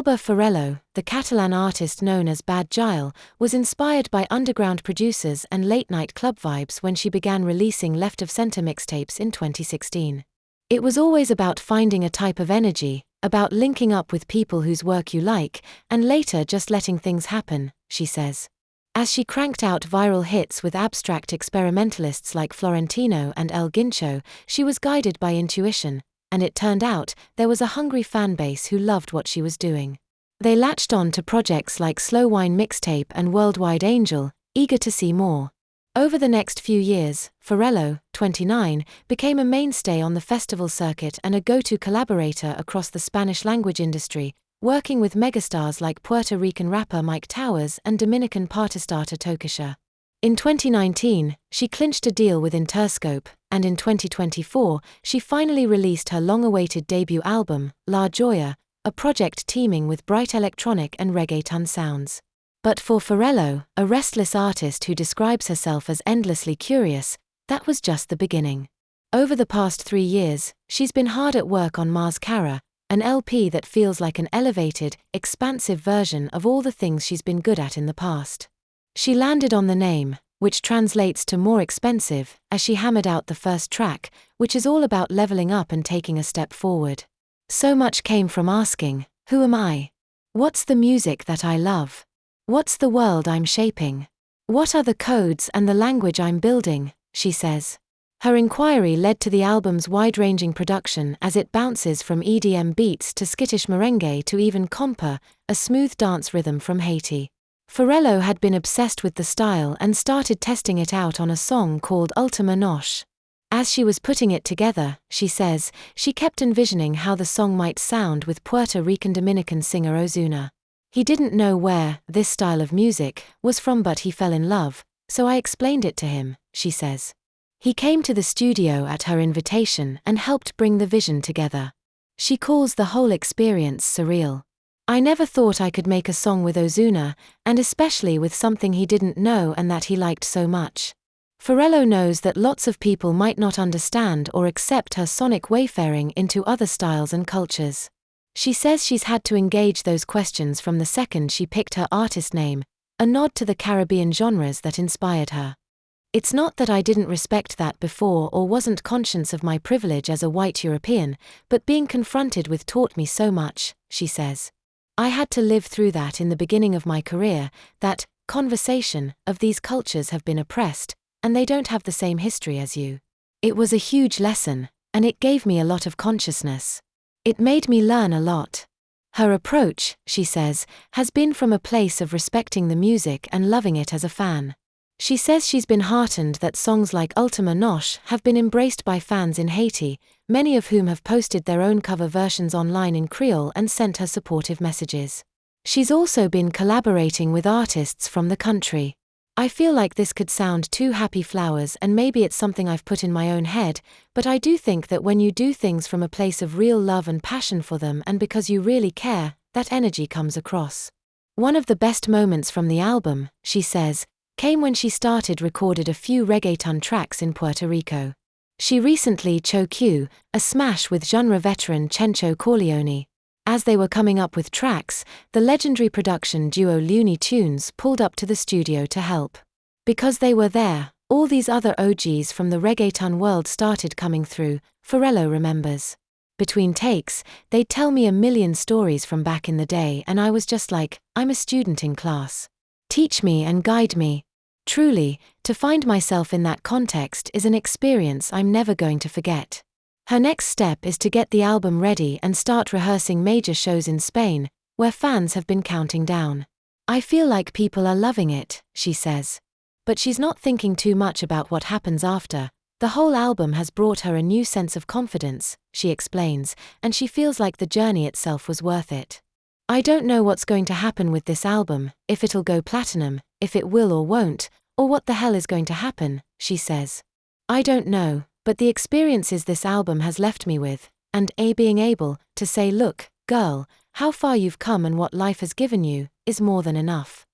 Alba Ferrello, the Catalan artist known as Bad Gyal, was inspired by underground producers and late-night club vibes when she began releasing left-of-center mixtapes in 2016. It was always about finding a type of energy, about linking up with people whose work you like, and later just letting things happen, she says. As she cranked out viral hits with abstract experimentalists like Florentino and El Guincho, she was guided by intuition, and it turned out there was a hungry fan base who loved what she was doing. They latched on to projects like Slow Wine Mixtape and Worldwide Angel, eager to see more. Over the next few years, Ferrello, 29, became a mainstay on the festival circuit and a go-to collaborator across the Spanish-language industry, working with megastars like Puerto Rican rapper Mike Towers and Dominican party-starter Tokischa. In 2019, she clinched a deal with Interscope, and in 2024, she finally released her long-awaited debut album, La Joya, a project teeming with bright electronic and reggaeton sounds. But for Ferrello, a restless artist who describes herself as endlessly curious, that was just the beginning. Over the past 3 years, she's been hard at work on Más Cara, an LP that feels like an elevated, expansive version of all the things she's been good at in the past. She landed on the name, which translates to more expensive, as she hammered out the first track, which is all about leveling up and taking a step forward. So much came from asking, who am I? What's the music that I love? What's the world I'm shaping? What are the codes and the language I'm building, she says. Her inquiry led to the album's wide-ranging production as it bounces from EDM beats to skittish merengue to even compa, a smooth dance rhythm from Haiti. Ferrello had been obsessed with the style and started testing it out on a song called Ultima Noche. As she was putting it together, she says, she kept envisioning how the song might sound with Puerto Rican Dominican singer Ozuna. He didn't know where this style of music was from, but he fell in love, so I explained it to him, she says. He came to the studio at her invitation and helped bring the vision together. She calls the whole experience surreal. I never thought I could make a song with Ozuna, and especially with something he didn't know and that he liked so much. Ferrello knows that lots of people might not understand or accept her sonic wayfaring into other styles and cultures. She says she's had to engage those questions from the second she picked her artist name, a nod to the Caribbean genres that inspired her. It's not that I didn't respect that before or wasn't conscious of my privilege as a white European, but being confronted with taught me so much, she says. I had to live through that in the beginning of my career, that conversation of these cultures have been oppressed, and they don't have the same history as you. It was a huge lesson, and it gave me a lot of consciousness. It made me learn a lot. Her approach, she says, has been from a place of respecting the music and loving it as a fan. She says she's been heartened that songs like Ultima Noche have been embraced by fans in Haiti, many of whom have posted their own cover versions online in Creole and sent her supportive messages. She's also been collaborating with artists from the country. I feel like this could sound too happy flowers, and maybe it's something I've put in my own head, but I do think that when you do things from a place of real love and passion for them and because you really care, that energy comes across. One of the best moments from the album, she says, came when she recorded a few reggaeton tracks in Puerto Rico. She recently Choque, a smash with genre veteran Chencho Corleone. As they were coming up with tracks, the legendary production duo Looney Tunes pulled up to the studio to help. Because they were there, all these other OGs from the reggaeton world started coming through, Ferrello remembers. Between takes, they'd tell me a million stories from back in the day, and I was just like, I'm a student in class. Teach me and guide me. Truly, to find myself in that context is an experience I'm never going to forget. Her next step is to get the album ready and start rehearsing major shows in Spain, where fans have been counting down. I feel like people are loving it, she says. But she's not thinking too much about what happens after. The whole album has brought her a new sense of confidence, she explains, and she feels like the journey itself was worth it. I don't know what's going to happen with this album, if it'll go platinum, if it will or won't, or what the hell is going to happen, she says. I don't know, but the experiences this album has left me with, and being able to say, look, girl, how far you've come and what life has given you, is more than enough.